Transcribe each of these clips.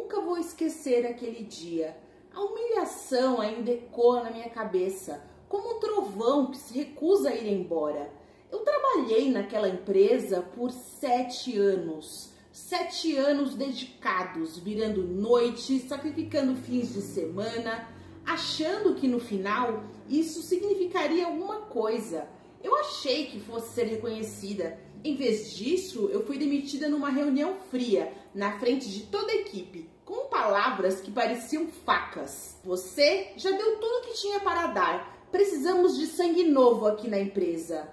nunca vou esquecer aquele dia. A humilhação ainda ecoa na minha cabeça, como um trovão que se recusa a ir embora. Eu trabalhei naquela empresa por 7 anos. 7 anos dedicados, virando noites, sacrificando fins de semana, achando que no final isso significaria alguma coisa. Eu achei que fosse ser reconhecida. Em vez disso, eu fui demitida numa reunião fria, na frente de toda a equipe, com palavras que pareciam facas. Você já deu tudo que tinha para dar. Precisamos de sangue novo aqui na empresa.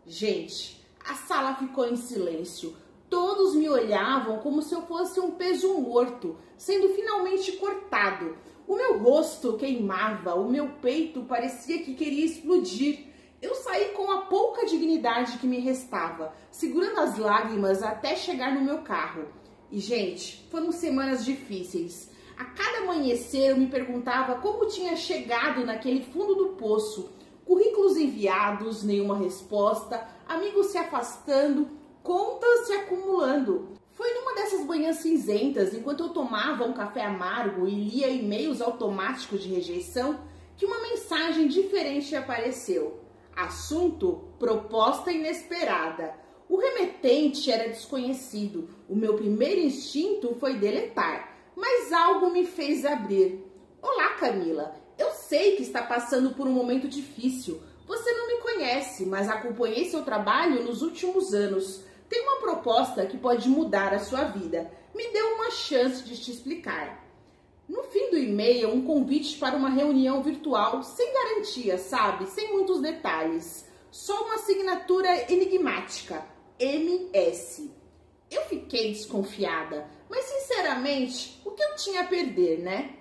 Gente, a sala ficou em silêncio. Todos me olhavam como se eu fosse um peso morto, sendo finalmente cortado. O meu rosto queimava, o meu peito parecia que queria explodir. Eu saí com a pouca dignidade que me restava, segurando as lágrimas até chegar no meu carro. E, gente, foram semanas difíceis. A cada amanhecer eu me perguntava como tinha chegado naquele fundo do poço. Currículos enviados, nenhuma resposta, amigos se afastando, contas se acumulando. Foi numa dessas manhãs cinzentas, enquanto eu tomava um café amargo e lia e-mails automáticos de rejeição, que uma mensagem diferente apareceu. Assunto: proposta inesperada. O remetente era desconhecido. O meu primeiro instinto foi deletar, mas algo me fez abrir. Olá, Camila. Eu sei que está passando por um momento difícil. Você não me conhece, mas acompanhei seu trabalho nos últimos anos. Tem uma proposta que pode mudar a sua vida. Me dê uma chance de te explicar. No fim do e-mail, um convite para uma reunião virtual, sem garantia, sabe? Sem muitos detalhes. Só uma assinatura enigmática. MS. Eu fiquei desconfiada, mas sinceramente, o que eu tinha a perder, né?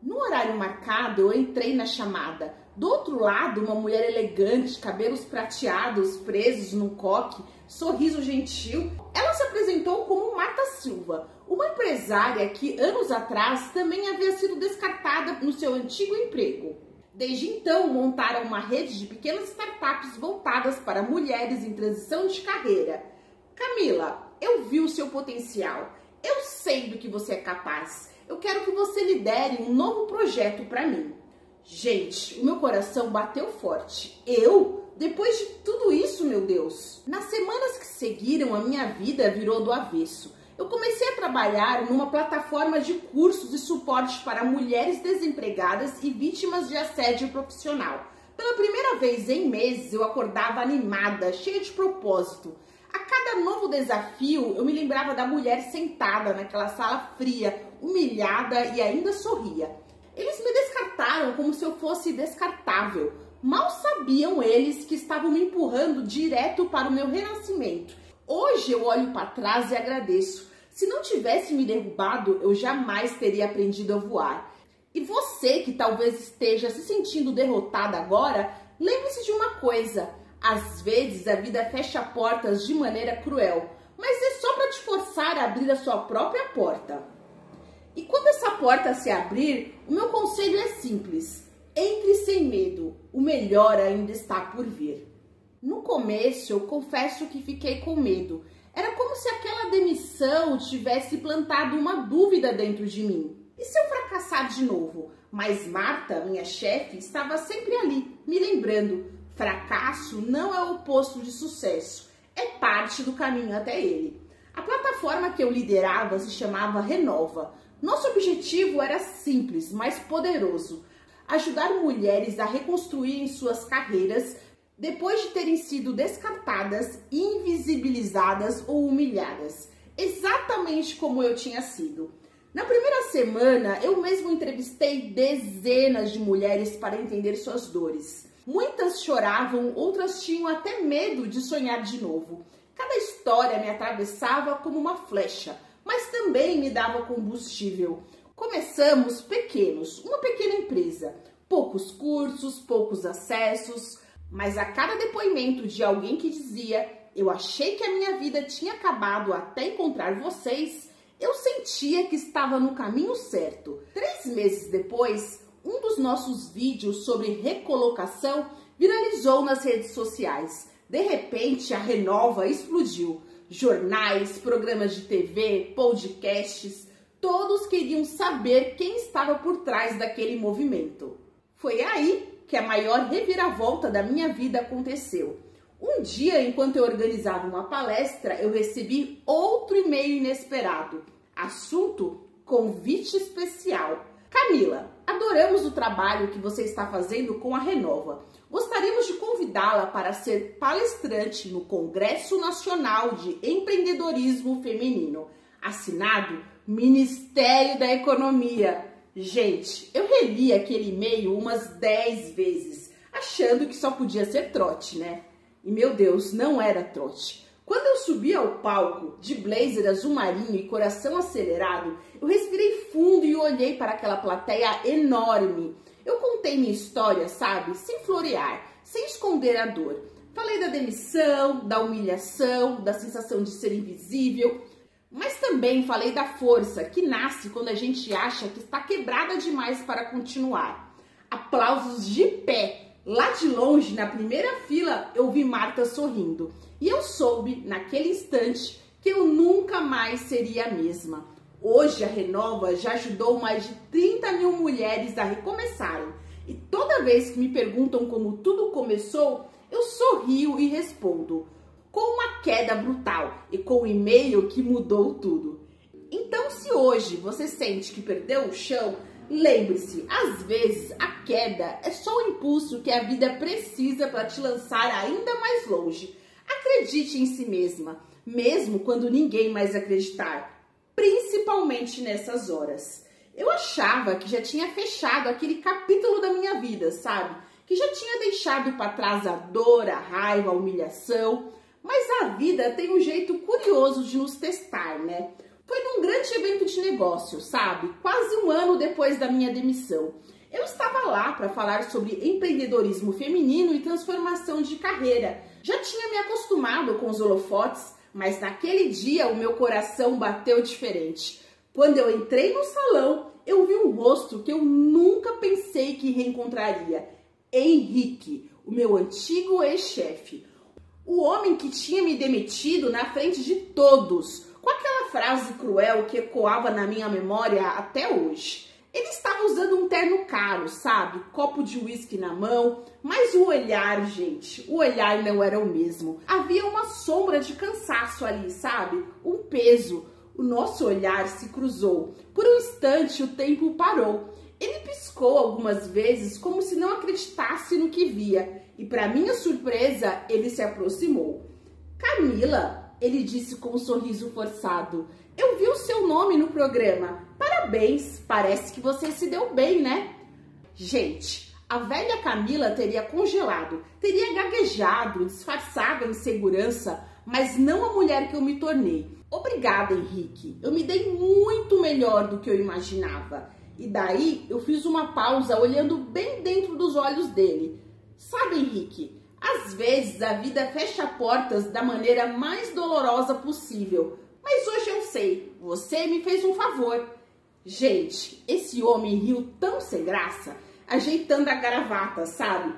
No horário marcado, eu entrei na chamada. Do outro lado, uma mulher elegante, cabelos prateados, presos num coque, sorriso gentil. Ela se apresentou como Marta Silva, uma empresária que anos atrás também havia sido descartada no seu antigo emprego. Desde então, montaram uma rede de pequenas startups voltadas para mulheres em transição de carreira. Camila, eu vi o seu potencial. Eu sei do que você é capaz. Eu quero que você lidere um novo projeto para mim. Gente, o meu coração bateu forte. Eu? Depois de tudo isso, meu Deus? Nas semanas que seguiram, a minha vida virou do avesso. Eu comecei a trabalhar numa plataforma de cursos e suporte para mulheres desempregadas e vítimas de assédio profissional. Pela primeira vez em meses, eu acordava animada, cheia de propósito. A cada novo desafio, eu me lembrava da mulher sentada naquela sala fria, humilhada e ainda sorria. Eles me descartaram como se eu fosse descartável. Mal sabiam eles que estavam me empurrando direto para o meu renascimento. Hoje eu olho para trás e agradeço. Se não tivesse me derrubado, eu jamais teria aprendido a voar. E você que talvez esteja se sentindo derrotada agora, lembre-se de uma coisa. Às vezes a vida fecha portas de maneira cruel, mas é só para te forçar a abrir a sua própria porta. E quando essa porta se abrir, o meu conselho é simples. Entre sem medo, o melhor ainda está por vir. No começo, eu confesso que fiquei com medo. Era como se aquela demissão tivesse plantado uma dúvida dentro de mim. E se eu fracassar de novo? Mas Marta, minha chefe, estava sempre ali, me lembrando. Fracasso não é o oposto de sucesso, é parte do caminho até ele. A plataforma que eu liderava se chamava Renova. Nosso objetivo era simples, mas poderoso. Ajudar mulheres a reconstruírem suas carreiras depois de terem sido descartadas, invisibilizadas ou humilhadas. Exatamente como eu tinha sido. Na primeira semana, eu mesmo entrevistei dezenas de mulheres para entender suas dores. Muitas choravam, outras tinham até medo de sonhar de novo. Cada história me atravessava como uma flecha, mas também me dava combustível. Começamos pequenos, uma pequena empresa. Poucos cursos, poucos acessos, mas a cada depoimento de alguém que dizia eu achei que a minha vida tinha acabado até encontrar vocês, eu sentia que estava no caminho certo. 3 meses depois, um dos nossos vídeos sobre recolocação viralizou nas redes sociais. De repente, a Renova explodiu. Jornais, programas de TV, podcasts, Todos queriam saber quem estava por trás daquele movimento. Foi aí que a maior reviravolta da minha vida aconteceu. Um dia, enquanto eu organizava uma palestra, eu recebi outro e-mail inesperado. Assunto: convite especial. Camila, adoramos o trabalho que você está fazendo com a Renova. Gostaríamos de convidá-la para ser palestrante no Congresso Nacional de Empreendedorismo Feminino. Assinado Ministério da Economia. Gente, eu reli aquele e-mail umas 10 vezes, achando que só podia ser trote, né? E meu Deus, não era trote. Quando eu subi ao palco, de blazer azul marinho e coração acelerado, eu respirei fundo e olhei para aquela plateia enorme. Eu contei minha história, sabe? Sem florear, sem esconder a dor. Falei da demissão, da humilhação, da sensação de ser invisível, mas também falei da força que nasce quando a gente acha que está quebrada demais para continuar. Aplausos de pé. Lá de longe, na primeira fila, eu vi Marta sorrindo. E eu soube, naquele instante, que eu nunca mais seria a mesma. Hoje, a Renova já ajudou mais de 30 mil mulheres a recomeçarem. E toda vez que me perguntam como tudo começou, eu sorrio e respondo: com uma queda brutal e com o e-mail que mudou tudo. Então, se hoje você sente que perdeu o chão, lembre-se, às vezes a queda é só o impulso que a vida precisa para te lançar ainda mais longe. Acredite em si mesma, mesmo quando ninguém mais acreditar, principalmente nessas horas. Eu achava que já tinha fechado aquele capítulo da minha vida, sabe? Que já tinha deixado para trás a dor, a raiva, a humilhação. Mas a vida tem um jeito curioso de nos testar, né? Foi num grande evento de negócio, sabe? Quase um ano depois da minha demissão. Eu estava lá para falar sobre empreendedorismo feminino e transformação de carreira. Já tinha me acostumado com os holofotes, mas naquele dia o meu coração bateu diferente. Quando eu entrei no salão, eu vi um rosto que eu nunca pensei que reencontraria. Henrique, o meu antigo ex-chefe. O homem que tinha me demitido na frente de todos, com aquela frase cruel que ecoava na minha memória até hoje. Ele estava usando um terno caro, sabe? Copo de uísque na mão, mas o olhar, gente, o olhar não era o mesmo. Havia uma sombra de cansaço ali, sabe? Um peso. O nosso olhar se cruzou. Por um instante, o tempo parou. Ele piscou algumas vezes como se não acreditasse no que via. E para minha surpresa, ele se aproximou. Camila, ele disse com um sorriso forçado. Eu vi o seu nome no programa. Parabéns, parece que você se deu bem, né? Gente, a velha Camila teria congelado, teria gaguejado, disfarçado a insegurança, mas não a mulher que eu me tornei. Obrigada, Henrique. Eu me dei muito melhor do que eu imaginava. E daí eu fiz uma pausa olhando bem dentro dos olhos dele. Sabe, Henrique, às vezes a vida fecha portas da maneira mais dolorosa possível. Mas hoje eu sei, você me fez um favor. Gente, esse homem riu tão sem graça, ajeitando a gravata, sabe?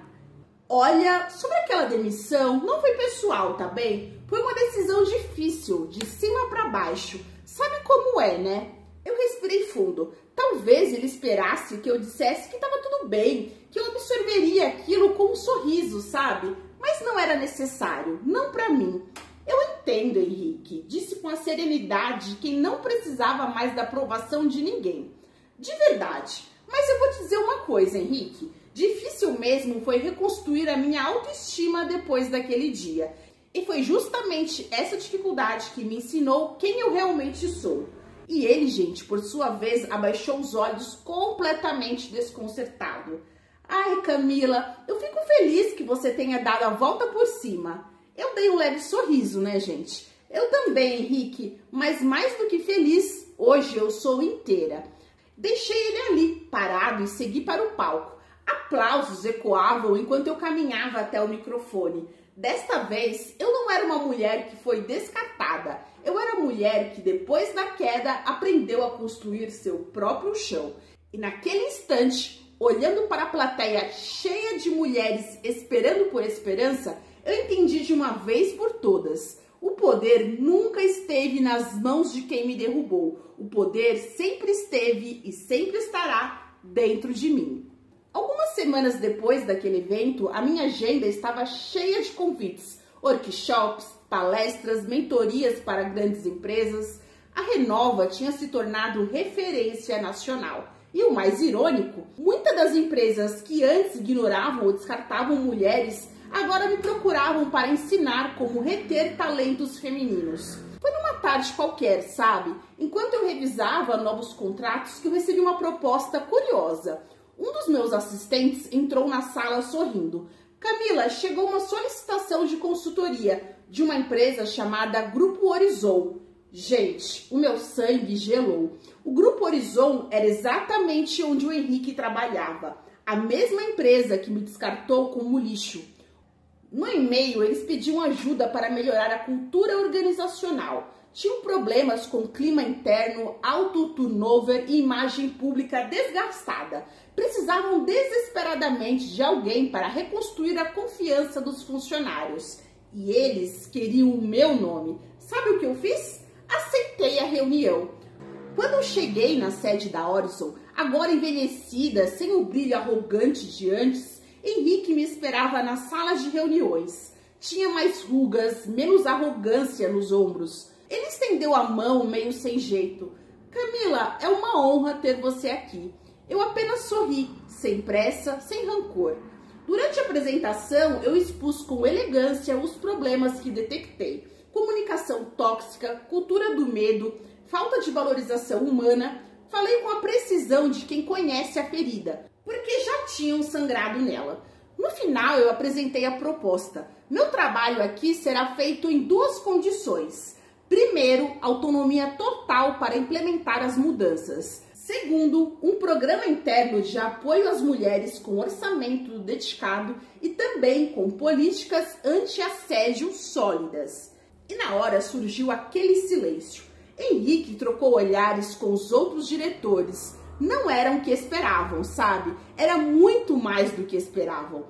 Olha, sobre aquela demissão, não foi pessoal, tá bem? Foi uma decisão difícil, de cima para baixo. Sabe como é, né? Eu respirei fundo. Talvez ele esperasse que eu dissesse que estava tudo bem, que eu absorveria aquilo com um sorriso, sabe? Mas não era necessário, não para mim. Eu entendo, Henrique, disse com a serenidade de quem não precisava mais da aprovação de ninguém. De verdade. Mas eu vou te dizer uma coisa, Henrique. Difícil mesmo foi reconstruir a minha autoestima depois daquele dia. E foi justamente essa dificuldade que me ensinou quem eu realmente sou. E ele, gente, por sua vez, abaixou os olhos completamente desconcertado. Ai, Camila, eu fico feliz que você tenha dado a volta por cima. Eu dei um leve sorriso, né, gente? Eu também, Henrique, mas mais do que feliz, hoje eu sou inteira. Deixei ele ali, parado, e segui para o palco. Aplausos ecoavam enquanto eu caminhava até o microfone. Desta vez, eu não era uma mulher que foi descartada. Eu era a mulher que, depois da queda, aprendeu a construir seu próprio chão. E naquele instante, olhando para a plateia cheia de mulheres esperando por esperança, eu entendi de uma vez por todas. O poder nunca esteve nas mãos de quem me derrubou. O poder sempre esteve e sempre estará dentro de mim. Algumas semanas depois daquele evento, a minha agenda estava cheia de convites, workshops, palestras, mentorias para grandes empresas. A Renova tinha se tornado referência nacional. E o mais irônico, muitas das empresas que antes ignoravam ou descartavam mulheres, agora me procuravam para ensinar como reter talentos femininos. Foi numa tarde qualquer, sabe? Enquanto eu revisava novos contratos, que eu recebi uma proposta curiosa. Um dos meus assistentes entrou na sala sorrindo. Camila, chegou uma solicitação de consultoria de uma empresa chamada Grupo Horizon. Gente, o meu sangue gelou. O Grupo Horizon era exatamente onde o Henrique trabalhava. A mesma empresa que me descartou como lixo. No e-mail, eles pediam ajuda para melhorar a cultura organizacional. Tinham problemas com clima interno, alto turnover e imagem pública desgastada. Precisavam desesperadamente de alguém para reconstruir a confiança dos funcionários. E eles queriam o meu nome. Sabe o que eu fiz? Aceitei a reunião. Quando eu cheguei na sede da Horizon, agora envelhecida, sem o brilho arrogante de antes, Henrique me esperava na sala de reuniões. Tinha mais rugas, menos arrogância nos ombros. Ele estendeu a mão meio sem jeito. Camila, é uma honra ter você aqui. Eu apenas sorri, sem pressa, sem rancor. Durante a apresentação, eu expus com elegância os problemas que detectei. Comunicação tóxica, cultura do medo, falta de valorização humana. Falei com a precisão de quem conhece a ferida, porque já tinham sangrado nela. No final, eu apresentei a proposta. Meu trabalho aqui será feito em duas condições. Primeiro, autonomia total para implementar as mudanças. Segundo, um programa interno de apoio às mulheres com orçamento dedicado e também com políticas anti-assédio sólidas. E na hora surgiu aquele silêncio. Henrique trocou olhares com os outros diretores. Não eram o que esperavam, sabe? Era muito mais do que esperavam.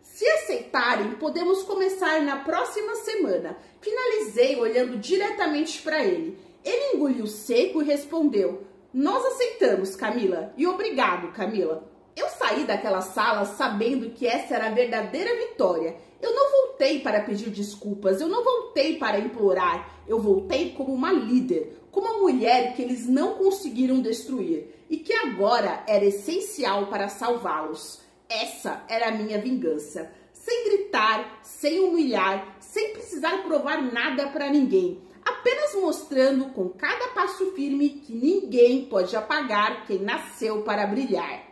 Se aceitarem, podemos começar na próxima semana. Finalizei olhando diretamente para ele. Ele engoliu seco e respondeu: nós aceitamos, Camila. E obrigado, Camila. Eu saí daquela sala sabendo que essa era a verdadeira vitória. Eu não voltei para pedir desculpas, eu não voltei para implorar. Eu voltei como uma líder, como uma mulher que eles não conseguiram destruir e que agora era essencial para salvá-los. Essa era a minha vingança. Sem gritar, sem humilhar, sem precisar provar nada para ninguém. Apenas mostrando com cada passo firme que ninguém pode apagar quem nasceu para brilhar.